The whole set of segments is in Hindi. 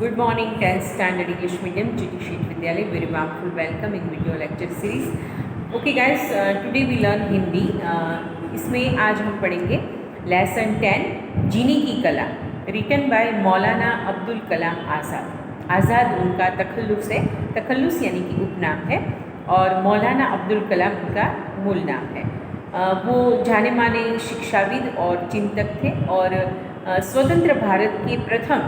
Good morning, 10th standard English medium, GT Sheet Vidyalaya. Very warmful welcome in video lecture series. Okay guys, today we learn Hindi. इसमें आज हम पढ़ेंगे लेसन 10 जीने की कला, रिटन बाय मौलाना अब्दुल कलाम आज़ाद। आज़ाद उनका तखल्लुस है, तखल्लुस यानी कि उपनाम है, और मौलाना अब्दुल कलाम उनका मूल नाम है। वो जाने माने शिक्षाविद और चिंतक थे और स्वतंत्र भारत के प्रथम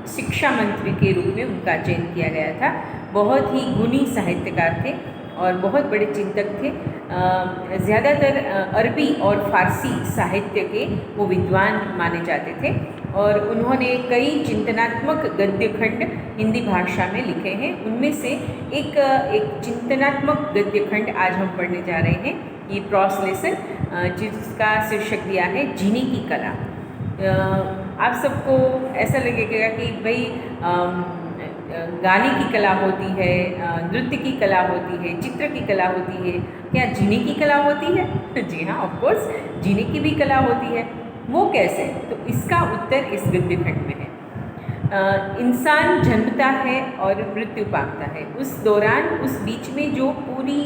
शिक्षा मंत्री के रूप में उनका चयन किया गया था। बहुत ही गुणी साहित्यकार थे और बहुत बड़े चिंतक थे। ज़्यादातर अरबी और फ़ारसी साहित्य के वो विद्वान माने जाते थे और उन्होंने कई चिंतनात्मक गद्य खंड हिंदी भाषा में लिखे हैं। उनमें से एक चिंतनात्मक गद्य खंड आज हम पढ़ने जा रहे हैं। ये प्रॉस लेसन जिसका शीर्षक दिया है जीने की कला। आप सबको ऐसा लगेगा कि भाई गाने की कला होती है, नृत्य की कला होती है, चित्र की कला होती है, क्या जीने की कला होती है? जी हाँ, ऑफ कोर्स जीने की भी कला होती है। वो कैसे? तो इसका उत्तर इस गद्य खंड में है। इंसान जन्मता है और मृत्यु पाता है, उस दौरान उस बीच में जो पूरी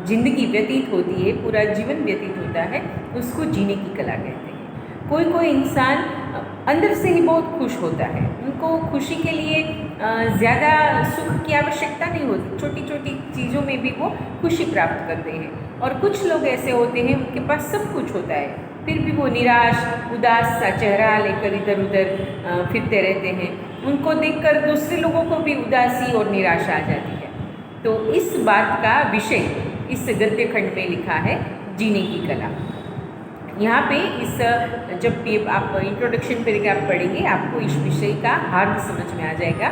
जिंदगी व्यतीत होती है, पूरा जीवन व्यतीत होता है, उसको जीने की कला कहते हैं। कोई इंसान अंदर से ही बहुत खुश होता है, उनको खुशी के लिए ज़्यादा सुख की आवश्यकता नहीं होती, छोटी छोटी चीज़ों में भी वो खुशी प्राप्त करते हैं। और कुछ लोग ऐसे होते हैं उनके पास सब कुछ होता है, फिर भी वो निराश उदास सा चेहरा लेकर इधर उधर फिरते रहते हैं। उनको देखकर दूसरे लोगों को भी उदासी और निराशा आ जाती है। तो इस बात का विषय इस गद्य खंड में लिखा है, जीने की कला। यहाँ पे इस जब भी आप इंट्रोडक्शन पे आप पढ़ेंगे, आपको इस विषय का हार्द समझ में आ जाएगा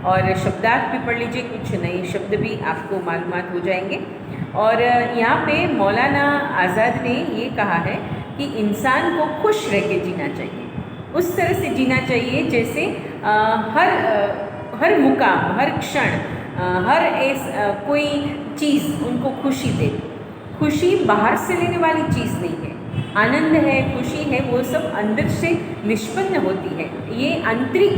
और शब्दार्थ भी पढ़ लीजिए, कुछ नए शब्द भी आपको मालूमात हो जाएंगे। और यहाँ पे मौलाना आज़ाद ने ये कहा है कि इंसान को खुश रह के जीना चाहिए, उस तरह से जीना चाहिए जैसे हर मुकाम, हर क्षण, कोई चीज़ उनको खुशी दे। खुशी बाहर से लेने वाली चीज़ नहीं है। आनंद है, खुशी है, वो सब अंदर से निष्पन्न होती है। ये आंतरिक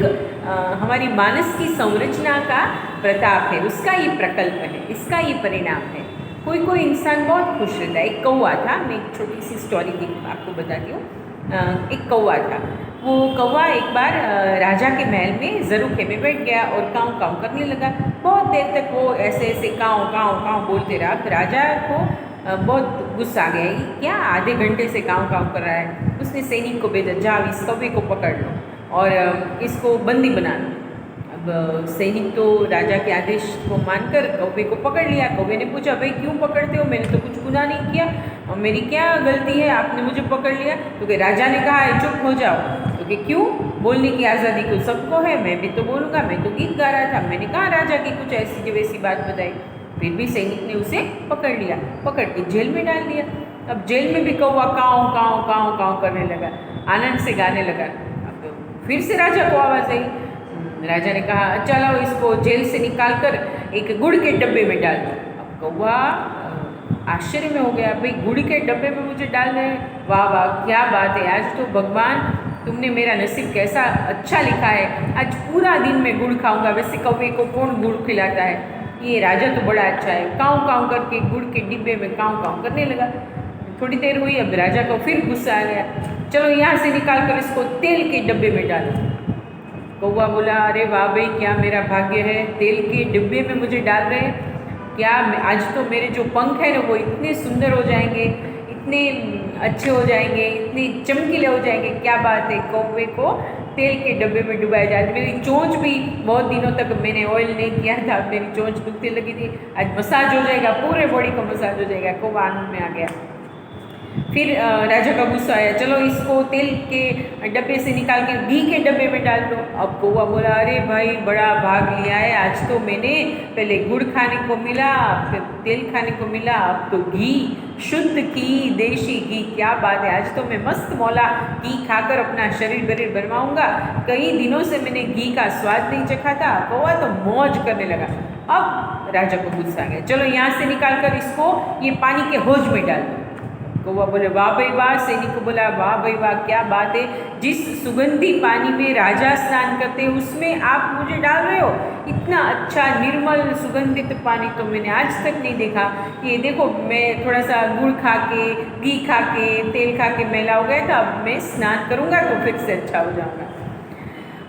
हमारी मानस की संरचना का प्रताप है, उसका ये प्रकल्प है, इसका ये परिणाम है। कोई इंसान बहुत खुश रहता है। एक कौवा था, मैं एक छोटी सी स्टोरी आपको बताती हूँ। एक कौवा था, वो कौवा एक बार राजा के महल में ज़रूखे में बैठ गया और काँव काँव करने लगा। बहुत देर तक वो ऐसे ऐसे काँव काँव काँव बोलते रहा। राजा को बहुत गुस्सा आ गया, क्या आधे घंटे से काँव काँव कर रहा है। उसने सैनिक को भेजा, जाओ इस कौवे को पकड़ लो और इसको बंदी बना लो। अब सैनिक तो राजा के आदेश को मानकर कौवे को पकड़ लिया। कौवे ने पूछा, भाई क्यों पकड़ते हो? मैंने तो कुछ गुनाह नहीं किया और मेरी क्या गलती है, आपने मुझे पकड़ लिया? क्योंकि राजा ने कहा है चुप हो जाओ। क्योंकि क्यों? बोलने की आज़ादी को सबको है, मैं भी तो बोलूँगा, मैं तो गीत गा रहा था, मैंने कहा राजा की कुछ ऐसी वैसी बात बताई। फिर भी सैनिक ने उसे पकड़ लिया, पकड़ के जेल में डाल दिया। अब जेल में भी कौवा काँव काँव काँव काँव करने लगा, आनंद से गाने लगा। अब फिर से राजा को आवाज़ आई। राजा ने कहा, चलो इसको जेल से निकाल कर एक गुड़ के डब्बे में डाल दो। अब कौवा आश्चर्य में हो गया, भाई गुड़ के डब्बे में मुझे डाल रहे हैं? वाह वाह, क्या बात है, आज तो भगवान तुमने मेरा नसीब कैसा अच्छा लिखा है, आज पूरा दिन मैं गुड़ खाऊंगा। वैसे कौवे को कौन गुड़ खिलाता है? ये राजा तो बड़ा अच्छा है। काँव काँव करके गुड़ के डिब्बे में काँव काँव करने लगा। थोड़ी देर हुई, अब राजा को फिर गुस्सा आ गया, चलो यहाँ से निकाल कर इसको तेल के डब्बे में डालो। कौवा बोला, अरे वाह भाई, क्या मेरा भाग्य है, तेल के डिब्बे में मुझे डाल रहे हैं। क्या आज तो मेरे जो पंख हैं ना वो इतने सुंदर हो जाएंगे, इतने अच्छे हो जाएंगे, इतने चमकीले हो जाएंगे। क्या बात है, कौवे को तेल के डब्बे में डुबाया जाए। मेरी चोंच भी बहुत दिनों तक मैंने ऑयल नहीं किया था, मेरी चोंच दुखने लगी थी, आज मसाज हो जाएगा, पूरे बॉडी का मसाज हो जाएगा। कौवा आनंद में आ गया। फिर राजा का गुस्सा आया, चलो इसको तेल के डब्बे से निकाल के घी के डब्बे में डाल दो। अब कौवा बोला, अरे भाई बड़ा भाग लिया है, आज तो मैंने पहले गुड़ खाने को मिला, फिर तेल खाने को मिला, अब तो घी, शुद्ध घी, देशी घी। क्या बात है, आज तो मैं मस्त मौला घी खाकर अपना शरीर बरीर बनवाऊंगा। कई दिनों से मैंने घी का स्वाद नहीं चखा था। कौवा तो मौज करने लगा। अब राजा को गुस्सा आ गया, चलो यहाँ से निकाल कर इसको ये पानी के हौज में डाल दो। कौवा बोले वाह भाई वाह। सैनिक को बोला वाह भाई वाह, क्या बात है, जिस सुगंधी पानी में राजा स्नान करते हैं उसमें आप मुझे डाल रहे हो। इतना अच्छा निर्मल सुगंधित पानी तो मैंने आज तक नहीं देखा। ये देखो, मैं थोड़ा सा गुड़ खा के, घी खा के, तेल खा के मैला हो गया था, अब मैं स्नान करूँगा तो फिर से अच्छा हो जाऊँगा।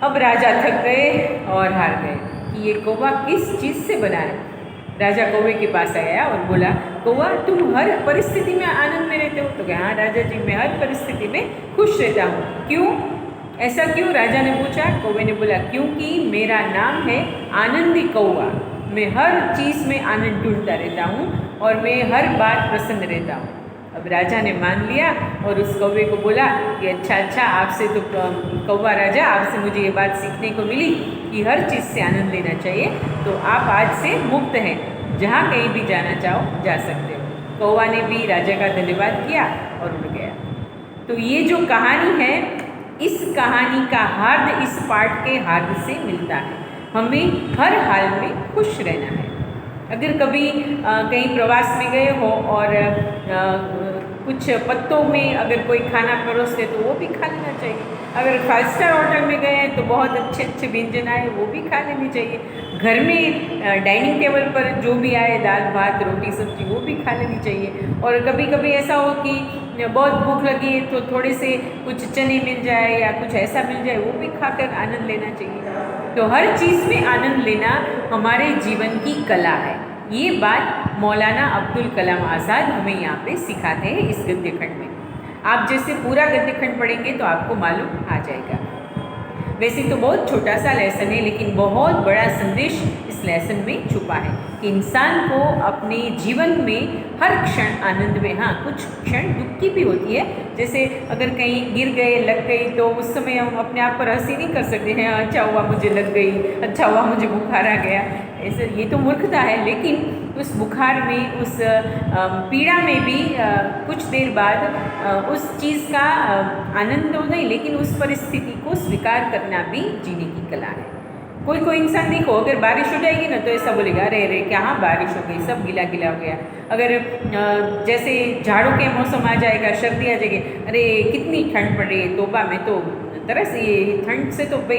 अब राजा थक गए और हार गए कि ये कौवा किस चीज़ से बना है। राजा कौवे के पास आया और बोला, कौवा तुम हर परिस्थिति में आनंद में रहते हो? तो कहा हाँ राजा जी, मैं हर परिस्थिति में खुश रहता हूँ। क्यों, ऐसा क्यों? राजा ने पूछा। कौवे ने बोला, क्योंकि मेरा नाम है आनंदी कौवा। मैं हर चीज़ में आनंद ढूंढता रहता हूँ और मैं हर बार प्रसन्न रहता हूँ। अब राजा ने मान लिया और उस कौवे को बोला कि अच्छा, आपसे तो कौवा राजा, आपसे मुझे ये बात सीखने को मिली कि हर चीज़ से आनंद लेना चाहिए, तो आप आज से मुक्त हैं, जहाँ कहीं भी जाना चाहो जा सकते हो। कौवा ने भी राजा का धन्यवाद किया और उड़ गया। तो ये जो कहानी है, इस कहानी का हार्द इस पाठ के हार्द से मिलता है। हमें हर हाल में खुश रहना है। अगर कभी कहीं प्रवास में गए हो और कुछ पत्तों में अगर कोई खाना परोसते तो वो भी खा लेना चाहिए। अगर 5 स्टार होटल में गए हैं तो बहुत अच्छे अच्छे व्यंजन आए, वो भी खा लेनी चाहिए। घर में डाइनिंग टेबल पर जो भी आए, दाल भात रोटी सब्जी, वो भी खा लेनी चाहिए। और कभी कभी ऐसा हो कि बहुत भूख लगी है तो थोड़े से कुछ चने मिल जाए या कुछ ऐसा मिल जाए, वो भी खाकर आनंद लेना चाहिए। तो हर चीज़ में आनंद लेना हमारे जीवन की कला है। ये बात मौलाना अब्दुल कलाम आज़ाद हमें यहाँ पे सिखाते हैं इस गद्य खंड में। आप जैसे पूरा गद्य खंड पढ़ेंगे तो आपको मालूम आ जाएगा। वैसे तो बहुत छोटा सा लेसन है, लेकिन बहुत बड़ा संदेश इस लेसन में छुपा है कि इंसान को अपने जीवन में हर क्षण आनंद में, हाँ कुछ क्षण दुख की भी होती है। जैसे अगर कहीं गिर गए, लग गई, तो उस समय हम अपने आप पर हंसी नहीं कर सकते हैं, अच्छा हुआ मुझे लग गई, अच्छा हुआ मुझे बुखार आ गया, ऐसे ये तो मूर्खता है। लेकिन उस बुखार में, उस पीड़ा में भी कुछ देर बाद उस चीज़ का आनंद तो नहीं, लेकिन उस परिस्थिति को स्वीकार करना भी जीने की कला है। कोई इंसान देखो, अगर बारिश हो जाएगी ना तो ऐसा बोलेगा अरे अरे क्या बारिश हो गई, सब गीला गीला हो गया। अगर जैसे झाड़ों के मौसम आ जाएगा, सर्दी आ जाएगी, अरे कितनी ठंड पड़ रही है, तोबा में तो तरस, ये ठंड से तो भाई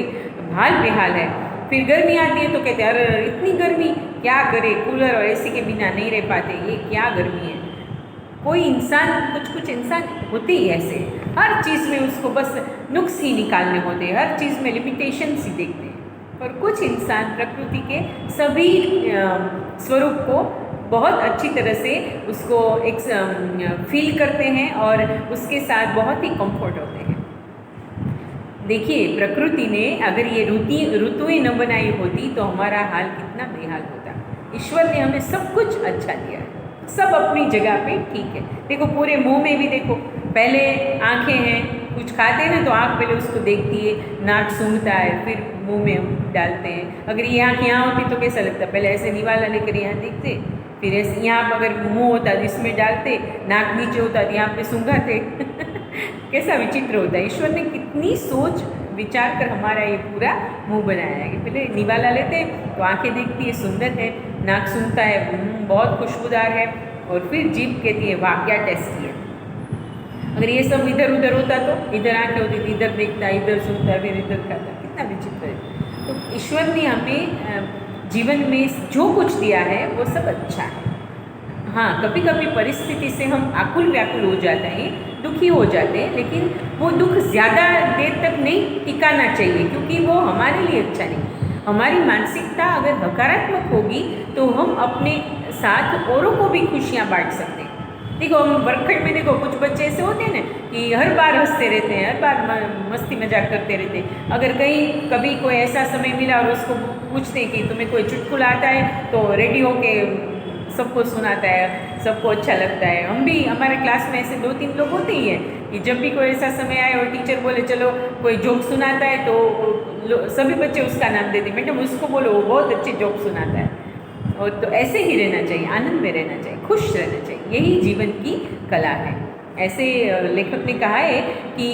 हाल बेहाल है। फिर गर्मी आती है तो कहते हैं अरे इतनी गर्मी, क्या करे, कूलर और एसी के बिना नहीं रह पाते, ये क्या गर्मी है। कोई इंसान, कुछ इंसान होते ही ऐसे, हर चीज़ में उसको बस नुक्स ही निकालने होते हैं, हर चीज़ में लिमिटेशंस ही देखते हैं। और कुछ इंसान प्रकृति के सभी स्वरूप को बहुत अच्छी तरह से उसको एक फील करते हैं और उसके साथ बहुत ही कंफर्ट होते हैं। देखिए, प्रकृति ने अगर ये ऋतुएं न बनाई होती तो हमारा हाल कितना बेहाल होता। ईश्वर ने हमें सब कुछ अच्छा दिया है, सब अपनी जगह पे ठीक है। देखो पूरे मुंह में भी देखो, पहले आंखें हैं, कुछ खाते हैं ना तो आँख पहले उसको देखती है, नाक सूंघता है, फिर मुंह में हम डालते हैं। अगर ये आँख यहाँ होती तो कैसा लगता, पहले ऐसे निवाला लेकर यहाँ देखते, फिर ऐसे यहाँ पर अगर मुँह होता तो इसमें डालते, नाक नीचे होता तो यहाँ पे सूंघाते कैसा विचित्र होता है। ईश्वर ने कितनी सोच विचार कर हमारा ये पूरा मुंह बनाया है कि पहले निवाला लेते हैं तो आंखें देखती है सुंदर है, नाक सूंघता है बहुत खुशबूदार है, और फिर जीभ कहती है वाह क्या टेस्टी है। अगर ये सब इधर उधर होता तो इधर आंखें होती थी, इधर देखता, इधर सुनता, फिर इधर खाता, कितना विचित्र है। तो ईश्वर ने हमें जीवन में जो कुछ दिया है वो सब अच्छा है। हाँ, कभी कभी परिस्थिति से हम आकुल व्याकुल हो जाते हैं, दुखी हो जाते हैं, लेकिन वो दुख ज़्यादा देर तक नहीं टिकाना चाहिए, क्योंकि वो हमारे लिए अच्छा नहीं। हमारी मानसिकता अगर नकारात्मक होगी तो हम अपने साथ औरों को भी खुशियाँ बांट सकते हैं। देखो हम वर्कखंड में देखो, कुछ बच्चे ऐसे होते हैं ना कि हर बार हंसते रहते हैं, हर बार मस्ती मजाक करते रहते हैं। अगर कहीं कभी कोई ऐसा समय मिला और उसको पूछते हैं कि तुम्हें कोई चुटकुला आता है, तो रेडियो के सबको सुनाता है, सबको अच्छा लगता है। हम भी, हमारे क्लास में ऐसे 2-3 लोग होते ही हैं कि जब भी कोई ऐसा समय आए और टीचर बोले चलो कोई जोक सुनाता है तो सभी बच्चे उसका नाम देते, मैडम उसको बोलो वो बहुत अच्छे जोक सुनाता है। और तो ऐसे ही रहना चाहिए, आनंद में रहना चाहिए, खुश रहना चाहिए, यही जीवन की कला है। ऐसे लेखक ने कहा है कि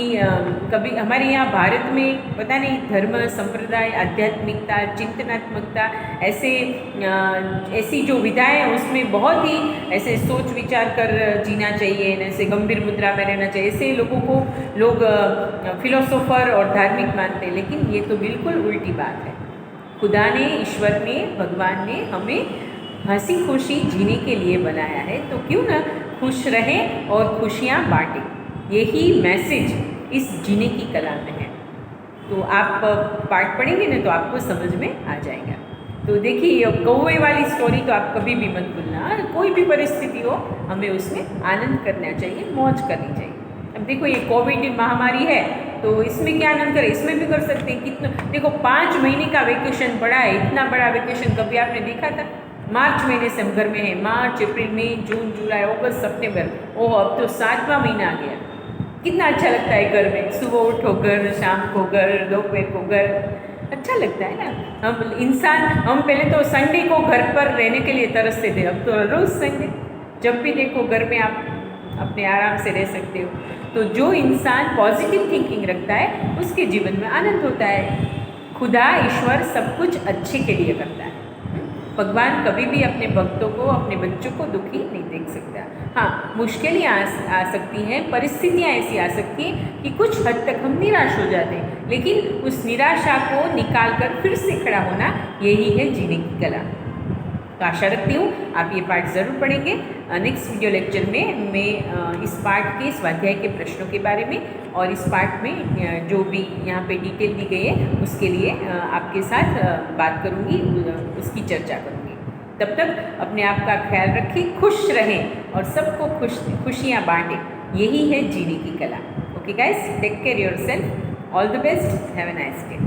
कभी हमारे यहाँ भारत में पता नहीं धर्म संप्रदाय आध्यात्मिकता चिंतनात्मकता ऐसी जो विधाएं हैं उसमें बहुत ही ऐसे सोच विचार कर जीना चाहिए, ऐसे गंभीर मुद्रा में रहना चाहिए, ऐसे लोगों को लोग फिलोसोफर और धार्मिक मानते हैं। लेकिन ये तो बिल्कुल उल्टी बात है। खुदा ने, ईश्वर ने, भगवान ने हमें हंसी खुशी जीने के लिए बनाया है, तो क्यों ना खुश रहें और खुशियाँ बांटें। यही मैसेज इस जीने की कला में है। तो आप पाठ पढ़ेंगे ना तो आपको समझ में आ जाएगा। तो देखिए कौवे वाली स्टोरी तो आप कभी भी मत भूलना। कोई भी परिस्थिति हो हमें उसमें आनंद करना चाहिए, मौज करनी चाहिए। अब देखो ये कोविड महामारी है तो इसमें क्या आनंद करें, इसमें भी कर सकते हैं। कितना देखो 5 महीने का वेकेशन पड़ा है, इतना बड़ा वेकेशन कभी आपने देखा था? मार्च महीने से हम घर में हैं, मार्च अप्रैल मई जून जुलाई अगस्त सितंबर, ओह अब तो 7वां महीना आ गया। कितना अच्छा लगता है घर में, सुबह उठो घर, शाम को घर, दोपहर को घर, अच्छा लगता है ना। हम पहले तो संडे को घर पर रहने के लिए तरसते थे, अब तो रोज़ संडे, जब भी देखो घर में आप अपने आराम से रह सकते हो। तो जो इंसान पॉजिटिव थिंकिंग रखता है उसके जीवन में आनंद होता है। खुदा ईश्वर सब कुछ अच्छे के लिए करता है। भगवान कभी भी अपने भक्तों को, अपने बच्चों को दुखी नहीं देख सकता। हाँ, मुश्किलें आ सकती हैं, परिस्थितियाँ ऐसी आ सकती हैं कि कुछ हद तक हम निराश हो जाते हैं, लेकिन उस निराशा को निकाल कर फिर से खड़ा होना, यही है जीने की कला। तो आशा रखती हूँ आप ये पाठ ज़रूर पढ़ेंगे। नेक्स्ट वीडियो लेक्चर में मैं इस पाठ के, स्वाध्याय के प्रश्नों के बारे में और इस पाठ में जो भी यहाँ पे डिटेल दी गई है उसके लिए आपके साथ बात करूँगी, उसकी चर्चा करूँगी। तब तक अपने आप का ख्याल रखें, खुश रहें और सबको खुशियाँ बांटें। यही है जीने की कला। Okay guys, take care yourself, all the best, have a nice day.